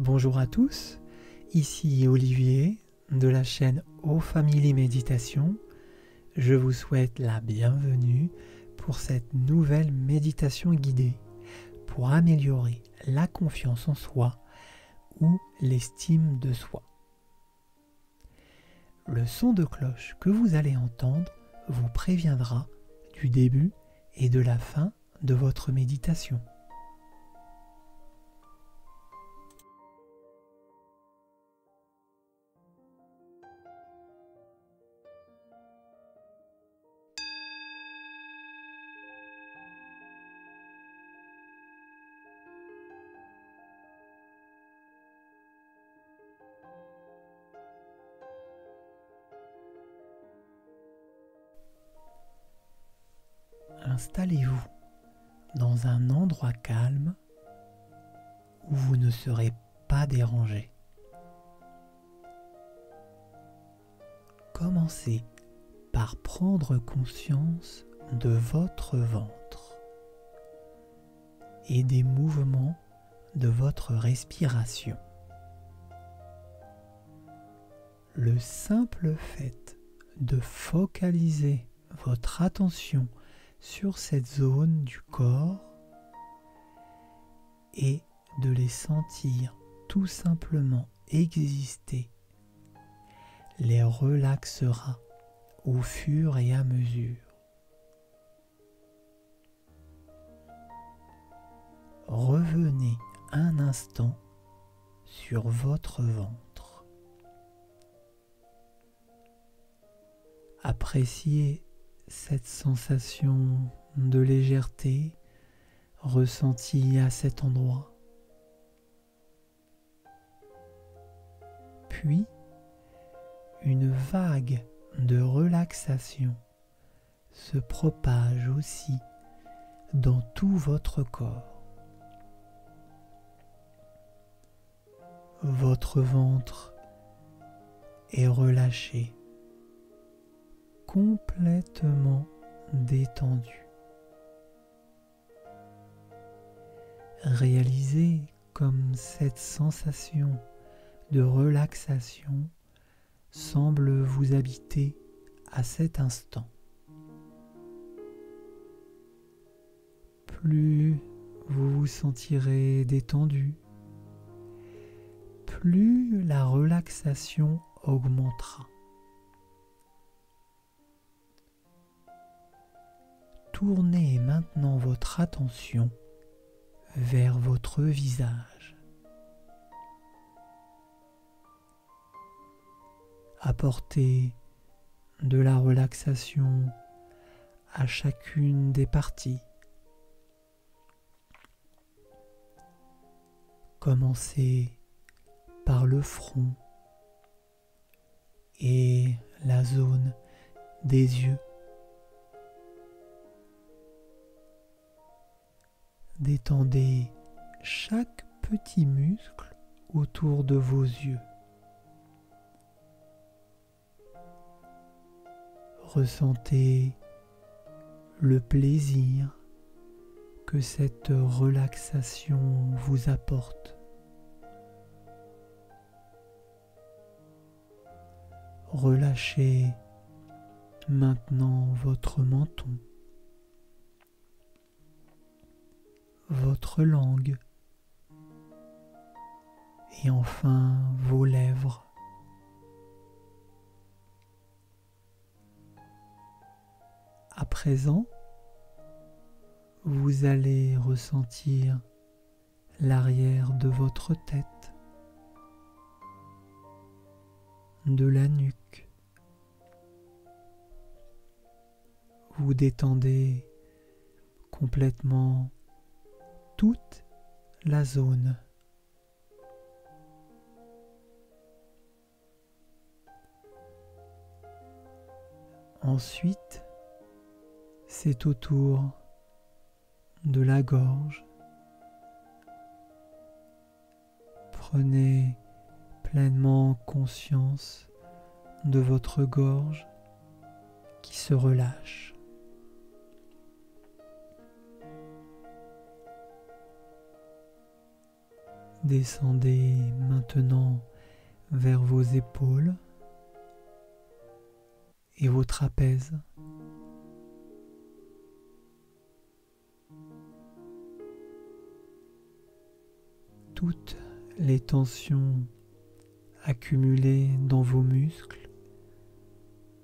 Bonjour à tous, ici Olivier de la chaîne O Family Méditation. Je vous souhaite la bienvenue pour cette nouvelle méditation guidée pour améliorer la confiance en soi ou l'estime de soi. Le son de cloche que vous allez entendre vous préviendra du début et de la fin de votre méditation. Installez-vous dans un endroit calme où vous ne serez pas dérangé. Commencez par prendre conscience de votre ventre et des mouvements de votre respiration. Le simple fait de focaliser votre attention sur cette zone du corps et de les sentir tout simplement exister les relaxera au fur et à mesure. Revenez un instant sur votre ventre. Appréciez cette sensation de légèreté ressentie à cet endroit. Puis, une vague de relaxation se propage aussi dans tout votre corps. Votre ventre est relâché, complètement détendu. Réalisez comme cette sensation de relaxation semble vous habiter à cet instant. Plus vous vous sentirez détendu, plus la relaxation augmentera. Tournez maintenant votre attention vers votre visage. Apportez de la relaxation à chacune des parties. Commencez par le front et la zone des yeux. Détendez chaque petit muscle autour de vos yeux. Ressentez le plaisir que cette relaxation vous apporte. Relâchez maintenant votre menton, votre langue et enfin vos lèvres. À présent, vous allez ressentir l'arrière de votre tête, de la nuque. Vous détendez complètement toute la zone. Ensuite, c'est au tour de la gorge. Prenez pleinement conscience de votre gorge qui se relâche. Descendez maintenant vers vos épaules et vos trapèzes. Toutes les tensions accumulées dans vos muscles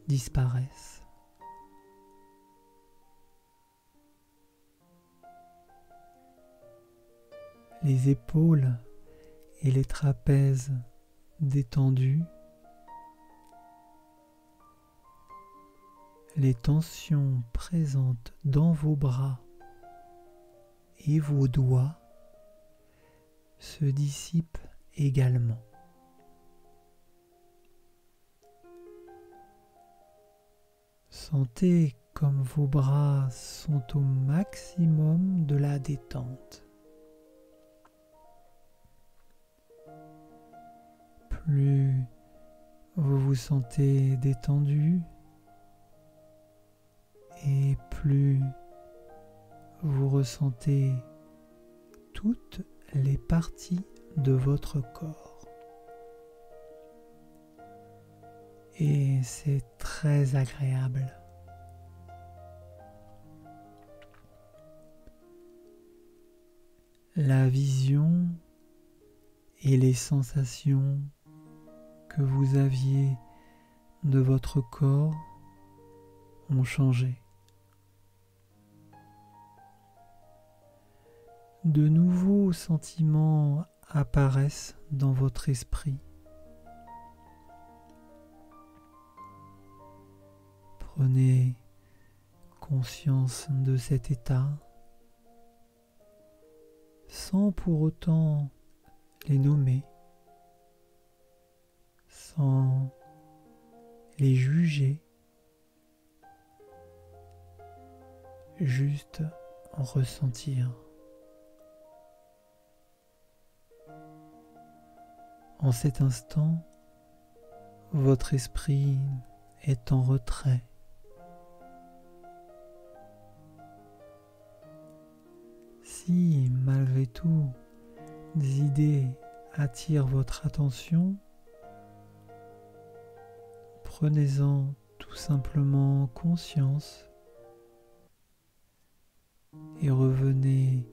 disparaissent. Les épaules et les trapèzes détendus, les tensions présentes dans vos bras et vos doigts se dissipent également. Sentez comme vos bras sont au maximum de la détente. Plus vous vous sentez détendu et plus vous ressentez toutes les parties de votre corps. Et c'est très agréable. La vision et les sensations que vous aviez de votre corps ont changé. De nouveaux sentiments apparaissent dans votre esprit. Prenez conscience de cet état sans pour autant les nommer, sans les juger, juste ressentir. En cet instant, votre esprit est en retrait. Si malgré tout des idées attirent votre attention, prenez-en tout simplement conscience et revenez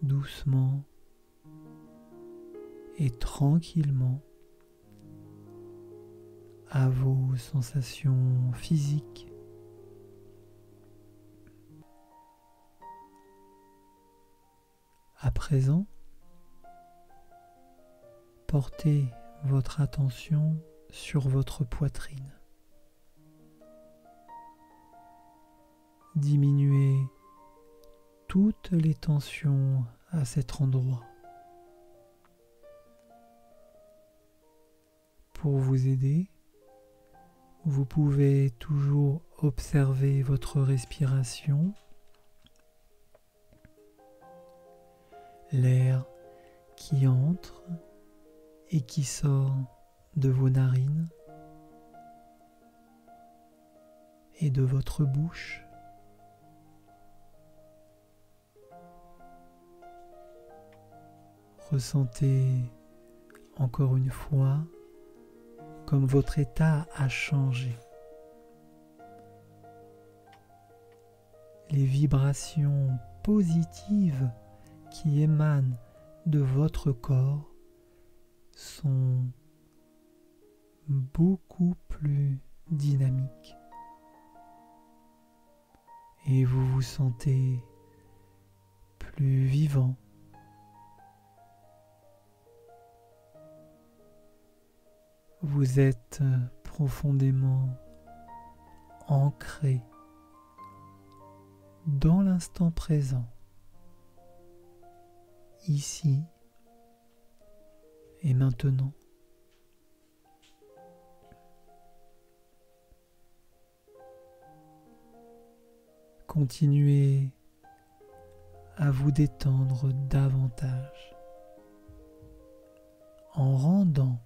doucement et tranquillement à vos sensations physiques. À présent, portez votre attention sur votre poitrine. Diminuez toutes les tensions à cet endroit. Pour vous aider, vous pouvez toujours observer votre respiration, l'air qui entre et qui sort de vos narines et de votre bouche. Ressentez encore une fois comme votre état a changé. Les vibrations positives qui émanent de votre corps sont beaucoup plus dynamiques et vous vous sentez plus vivant. Vous êtes profondément ancré dans l'instant présent, ici et maintenant. Continuez à vous détendre davantage en rendant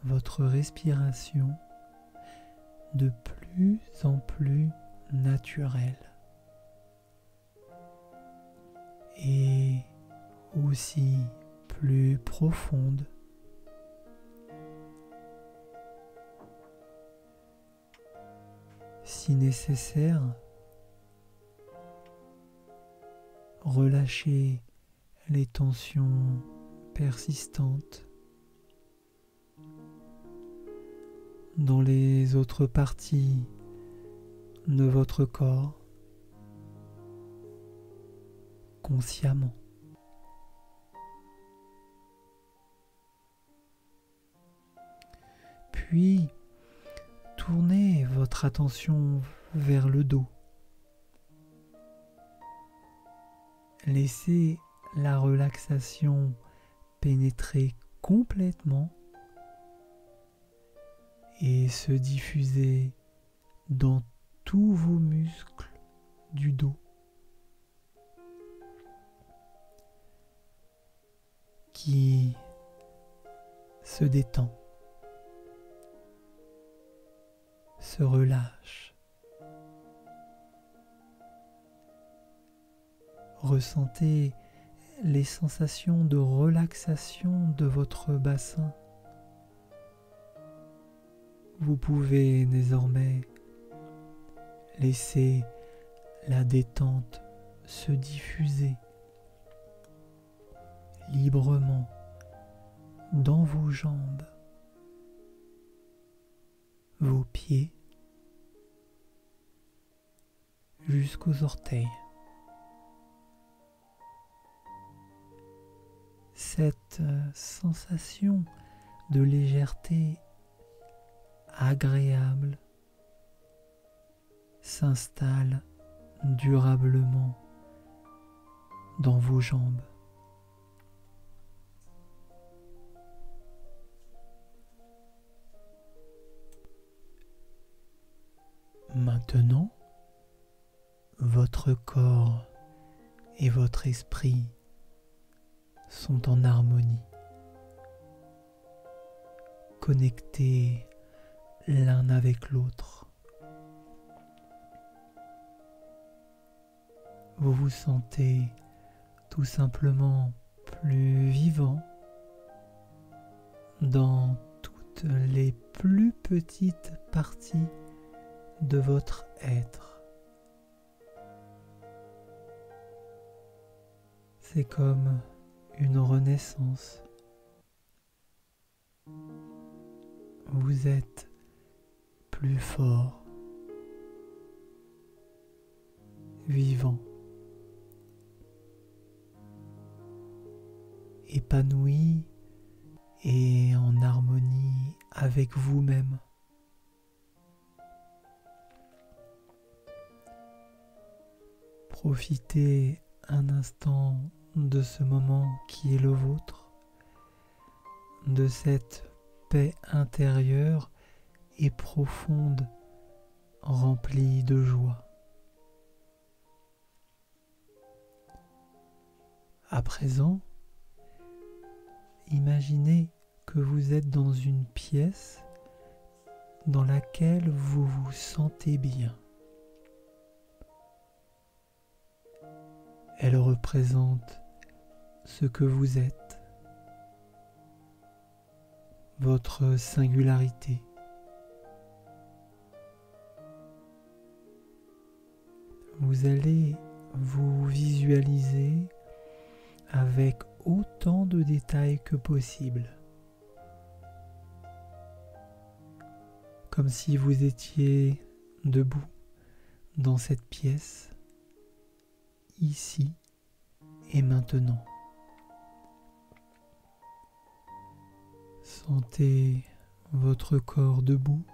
votre respiration de plus en plus naturelle et aussi plus profonde. Si nécessaire, relâchez les tensions persistantes dans les autres parties de votre corps consciemment. Puis, tournez votre attention vers le dos. Laissez la relaxation pénétrer complètement et se diffuser dans tous vos muscles du dos, qui se détend, se relâche. Ressentez les sensations de relaxation de votre bassin. Vous pouvez désormais laisser la détente se diffuser librement dans vos jambes, vos pieds, jusqu'aux orteils. Cette sensation de légèreté agréable s'installe durablement dans vos jambes. Maintenant, votre corps et votre esprit sont en harmonie, connectés l'un avec l'autre. Vous vous sentez tout simplement plus vivant dans toutes les plus petites parties de votre être. C'est comme une renaissance. Vous êtes plus fort, vivant, épanoui et en harmonie avec vous-même. Profitez un instant de ce moment qui est le vôtre, de cette paix intérieure et profonde, remplie de joie. À présent, imaginez que vous êtes dans une pièce dans laquelle vous vous sentez bien. Elle représente ce que vous êtes, votre singularité. Vous allez vous visualiser avec autant de détails que possible, comme si vous étiez debout dans cette pièce, ici et maintenant. Sentez votre corps debout,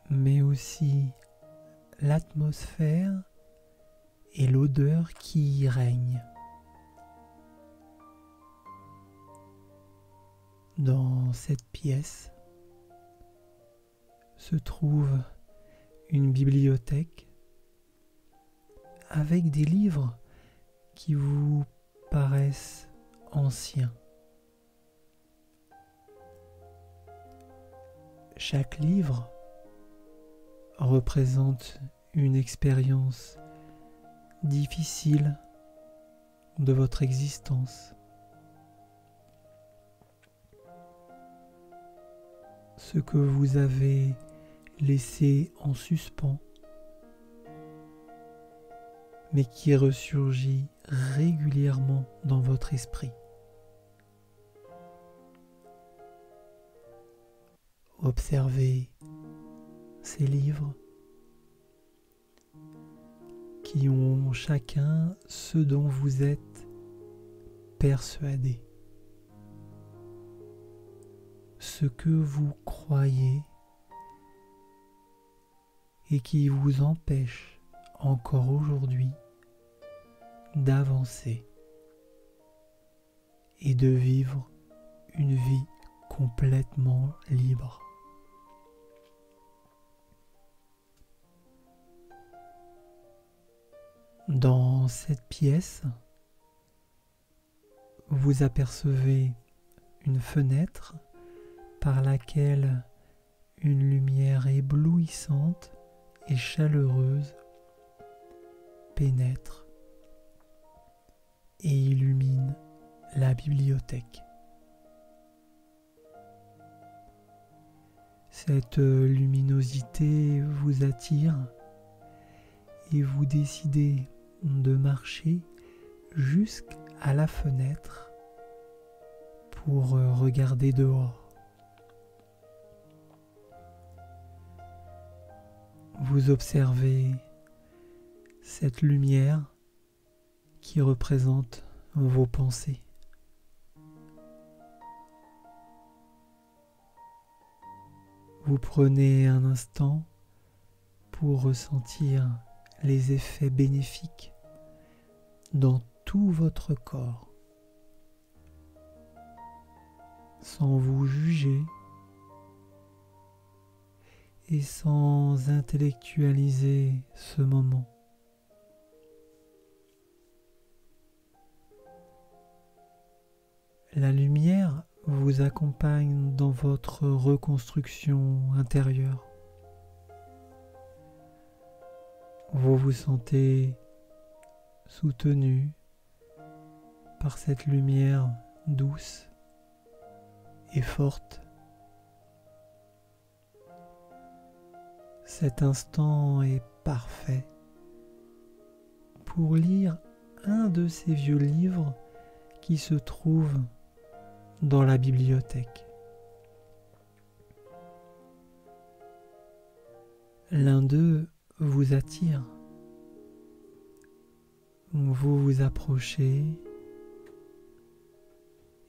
mais aussi l'atmosphère et l'odeur qui y règne. Dans cette pièce se trouve une bibliothèque avec des livres qui vous paraissent anciens. Chaque livre représente une expérience difficile de votre existence. ce que vous avez laissé en suspens, mais qui ressurgit régulièrement dans votre esprit. Observez ces livres qui ont chacun ce dont vous êtes persuadé, ce que vous croyez et qui vous empêche encore aujourd'hui d'avancer et de vivre une vie complètement libre. Dans cette pièce, vous apercevez une fenêtre par laquelle une lumière éblouissante et chaleureuse pénètre et illumine la bibliothèque. Cette luminosité vous attire et vous décidez de marcher jusqu'à la fenêtre pour regarder dehors. Vous observez cette lumière qui représente vos pensées. Vous prenez un instant pour ressentir les effets bénéfiques dans tout votre corps, sans vous juger et sans intellectualiser ce moment. La lumière vous accompagne dans votre reconstruction intérieure. Vous vous sentez soutenu par cette lumière douce et forte. Cet instant est parfait pour lire un de ces vieux livres qui se trouvent dans la bibliothèque. L'un d'eux vous attire. Vous vous approchez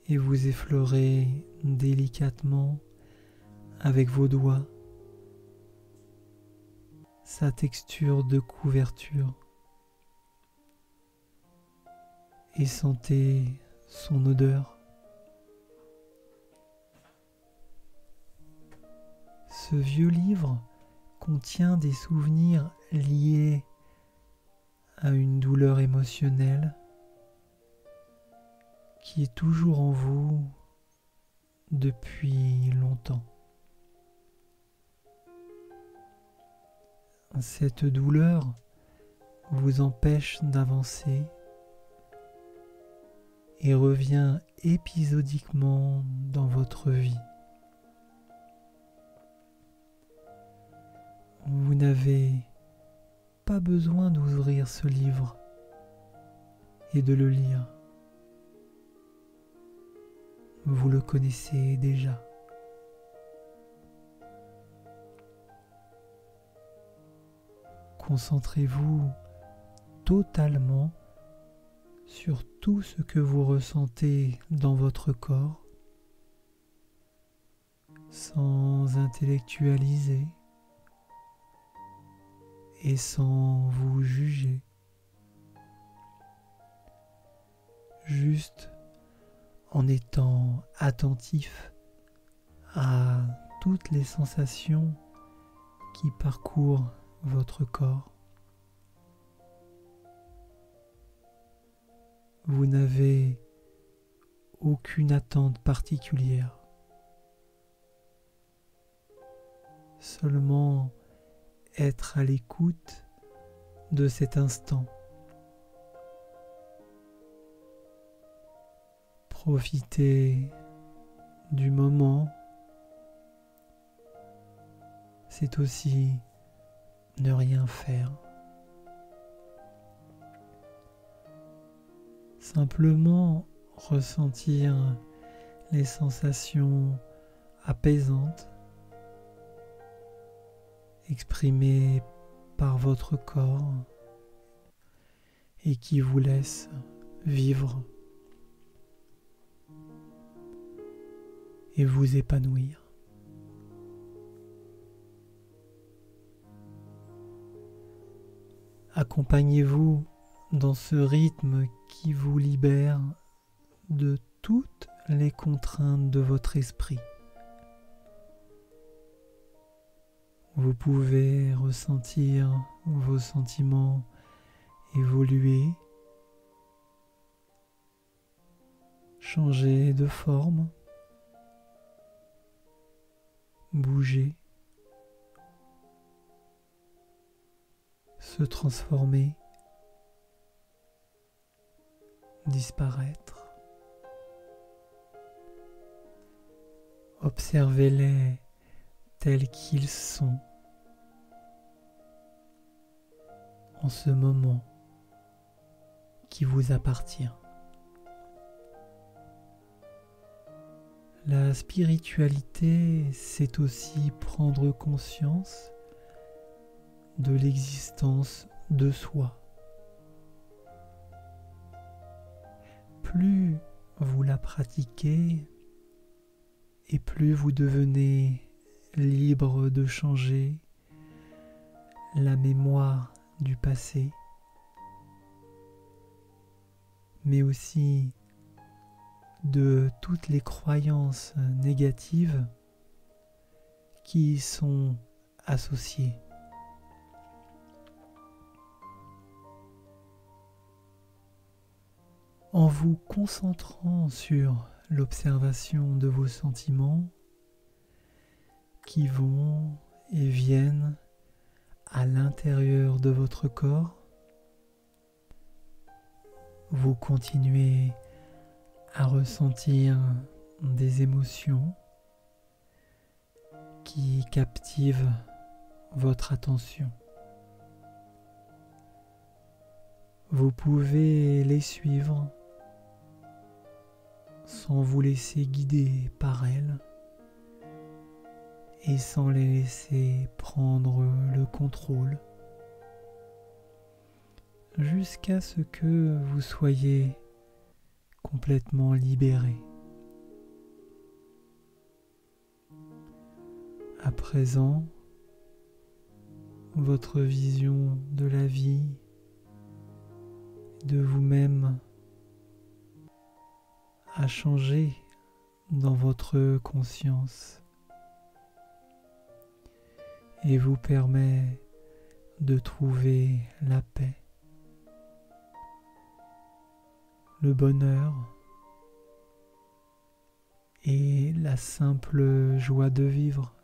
et vous effleurez délicatement avec vos doigts sa texture de couverture et sentez son odeur. Ce vieux livre contient des souvenirs liés à une douleur émotionnelle qui est toujours en vous depuis longtemps. Cette douleur vous empêche d'avancer et revient épisodiquement dans votre vie. Vous n'avez pas besoin d'ouvrir ce livre et de le lire. Vous le connaissez déjà. Concentrez-vous totalement sur tout ce que vous ressentez dans votre corps, sans intellectualiser et sans vous juger, juste en étant attentif à toutes les sensations qui parcourent votre corps. Vous n'avez aucune attente particulière, seulement être à l'écoute de cet instant. Profitez du moment c'est aussi ne rien faire. Simplement ressentir les sensations apaisantes exprimées par votre corps et qui vous laissent vivre et vous épanouir. Accompagnez-vous dans ce rythme qui vous libère de toutes les contraintes de votre esprit. Vous pouvez ressentir vos sentiments évoluer, changer de forme, bouger, se transformer, disparaître. Observez-les tels qu'ils sont en ce moment qui vous appartient. La spiritualité, c'est aussi prendre conscience de l'existence de soi. Plus vous la pratiquez et plus vous devenez libre de changer la mémoire du passé, mais aussi de toutes les croyances négatives qui y sont associées. En vous concentrant sur l'observation de vos sentiments qui vont et viennent à l'intérieur de votre corps, vous continuez à ressentir des émotions qui captivent votre attention. Vous pouvez les suivre sans vous laisser guider par elles et sans les laisser prendre le contrôle jusqu'à ce que vous soyez complètement libéré. À présent, votre vision de la vie, de vous-même, a changé dans votre conscience et vous permet de trouver la paix, le bonheur et la simple joie de vivre.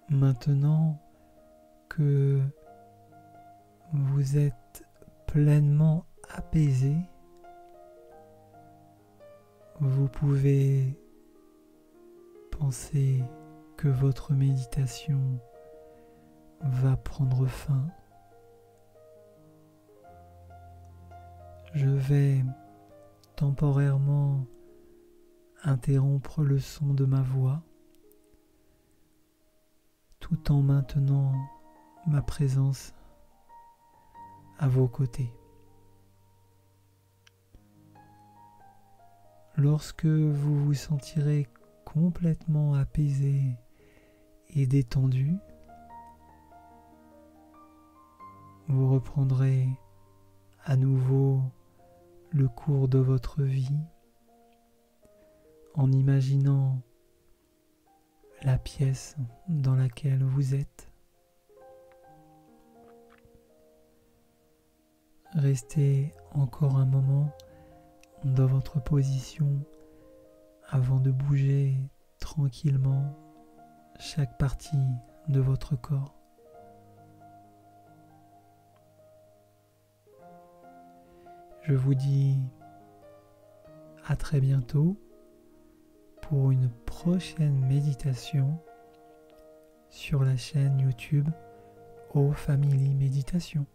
Maintenant que vous êtes pleinement apaisé, vous pouvez penser que votre méditation va prendre fin. Je vais temporairement interrompre le son de ma voix tout en maintenant ma présence à vos côtés. Lorsque vous vous sentirez complètement apaisé et détendu, vous reprendrez à nouveau le cours de votre vie en imaginant la pièce dans laquelle vous êtes. Restez encore un moment dans votre position avant de bouger tranquillement chaque partie de votre corps. Je vous dis à très bientôt pour une prochaine méditation sur la chaîne YouTube O Family Méditation.